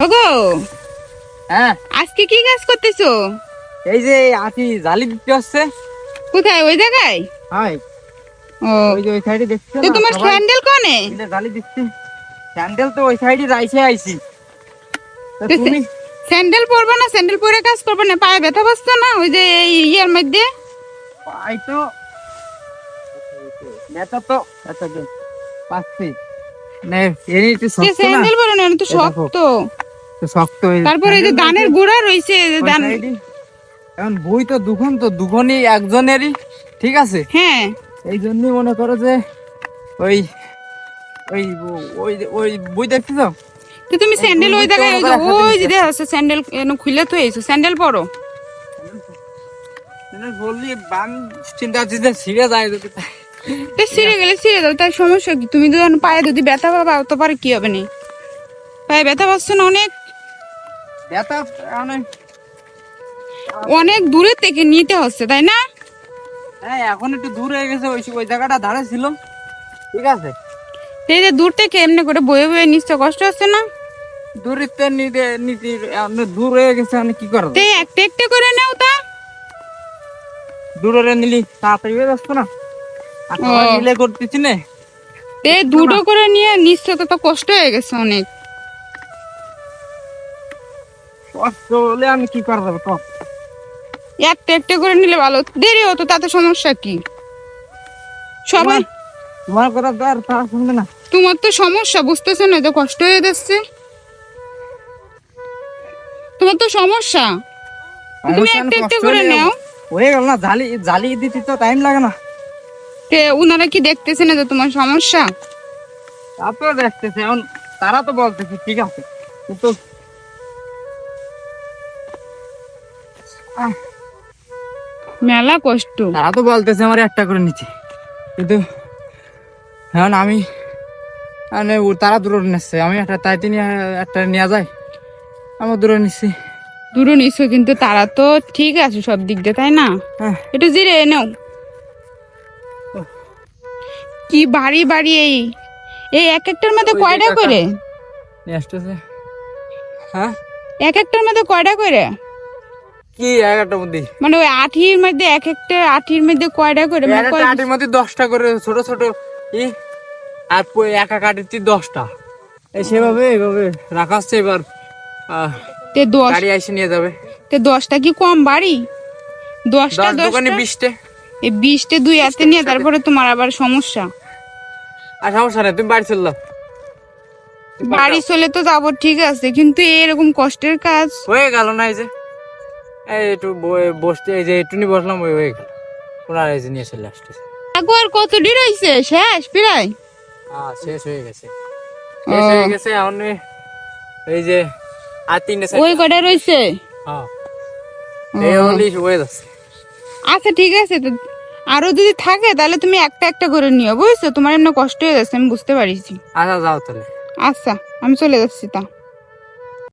ওগো, হ্যাঁ আজকে কি কাজ করতেছো? এই যে আছি জালি দিতে হচ্ছে। কোথায়, ওই জায়গায়? হাই ও, ওই যে ওই সাইডে দেখছো তো না তোমার সবাই স্যান্ডেল কোনে? মিলে জালি দিচ্ছি। স্যান্ডেল তো ওই সাইডে রাইছে আইছি। তা তো তুমি স্যান্ডেল পরবে না? স্যান্ডেল পরে কাজ করবে না? পায়ে ব্যথা পাচ্ছে না ওই যে এই ইয়ের মধ্যে? পাই তো নেতা তো এত দিন পাচ্ছি নে এই একটু কে শক্ত না, স্যান্ডেল পরে না? তো এই দেখো, শক্ত। তো শক্ত তারপরে এই যে দানের গুড়া রইছে, দান। এখন বই তো দুখনই একজনেরই, ঠিক আছে। হ্যাঁ, এই জন্যই মনে করো যে ওই ওই ওই ওই বই দেখতেছো। তো তুমি এই স্যান্ডেল ওই দুই জায়গায়, বইটা ওই যে ওরা ওই একসাথে যে আছে স্যান্ডেল এনে খুলে তো এইছো, স্যান্ডেল পরো। বললি বান চিন্তা হচ্ছে যে ছিঁড়ে যায় যদি। তো ছিঁড়ে গেলে ছিঁড়ে দাও, তার সমস্যা কি? তুমি যখন পায়ে যদি ব্যথা পাবা তো পারে কি হবে না? পায়ে ব্যথা পাচ্ছ না অনেক? ব্যথা অনেক। অনেক দূরে থেকে নিতে হচ্ছে, তাই না? হ্যাঁ এখন একটু দূর হয়ে গেছে, ওই ওই জায়গাটা দাঁড়া ছিল, ঠিক আছে। তো এই যে দূর থেকে এমনি করে বয়ে বয়ে নিশ্চয় কষ্ট হচ্ছে না? দূরিতে নিতে নিতে দূর হয়ে গেছে, আমি কি করবো? তো একটা একটা করে নাও তা। দূরে নিলি তাড়াতাড়ি হয়ে যাচ্ছে না, আর সবাই ও। মিলে করতেছি না। তো দুটো করে নিয়ে নিশ্চয় তো কষ্ট হয়ে গেছে অনেক। কষ্ট হলে আমি কি করা যাবে কর। একটা একটা করে নিলে ভালো, দেরি হতো তাতে সমস্যা কি? সবাই তোমার কথা তো আর তারা শুনবে না। তোমার তো সমস্যা বুঝতেছো না, তো কষ্ট হয়ে যাচ্ছে। তোমার তো সমস্যা, তুমি একটা একটা করে নাও। হয়ে গেল না, জালি জালি দিতে তো টাইম লাগে না। উনারা কি দেখতেছে না যে তোমার সমস্যা? তারপরে দেখতেছে এখন, তারা তো বলতেছে ঠিক আছে, কিন্তু মেলা কষ্ট। তারা তো বলতেছে আমার একটা করে নিতে, কিন্তু এখন আমি মানে তারা দূরে নিচ্ছে, আমি একটা তাইতে নিয়ে একটা নেওয়া যায়, আমার দূরে নিচ্ছি। দূরে নিশ্চয়, কিন্তু তারা তো ঠিক আছে সব দিক দিয়ে, তাই না? হ্যাঁ একটু জিরে নাও। কি বাড়ি বাড়ি এই এই এক একটার মধ্যে ওই যে কয়টা কাকা। করে? নিয়ে আসতেছে। হ্যাঁ এক একটার মধ্যে কয়টা করে? কি একটা মধ্যে মানে ওই আঠির মধ্যে এক একটা আঠির মধ্যে কয়টা করে? মানে একটা আটির মধ্যে 10টা করে ছোট ছোট ই, আর একা কাটিতে 10টা, এই সেভাবে এইভাবে রাখা হচ্ছে। এবার তে দশ, গাড়ি এসে নিয়ে যাবে। তে 10টা কি কম বাড়ি? 10টা 10 দোকানে 10টা 20টে। এই 20টে দুই হাতে নিয়ে তারপরে তোমার আবার সমস্যা। আর সমস্যা নেই, তুমি বাড়ি চললাম। বাড়ি চলে তো যাবো ঠিক আছে, কিন্তু এরকম কষ্টের কাজ। হয়ে গেল না, এই যে এই একটু বসতে, এই যে একটু নিয়ে বসলাম, ওই হয়ে গেল। ওনার এই যে নিয়ে চলে আসতেছে। একবার কত ডির হয়েছে? শেষ প্রায়? শেষ হয়ে গেছে, শেষ হয়ে গেছে। এখন এই যে আর 3টে ওই কটা রয়েছে? হ্যাঁ এই হলি হয়ে যাচ্ছে। আচ্ছা ঠিক আছে, তো আরো যদি থাকে তাহলে তুমি একটা একটা করে নিও, বুঝছো? তোমার এমন কষ্ট হয়ে যাচ্ছে, আমি বুঝতে পারিছি। আচ্ছা যাও তাহলে। আচ্ছা, আমি চলে যাচ্ছি তা।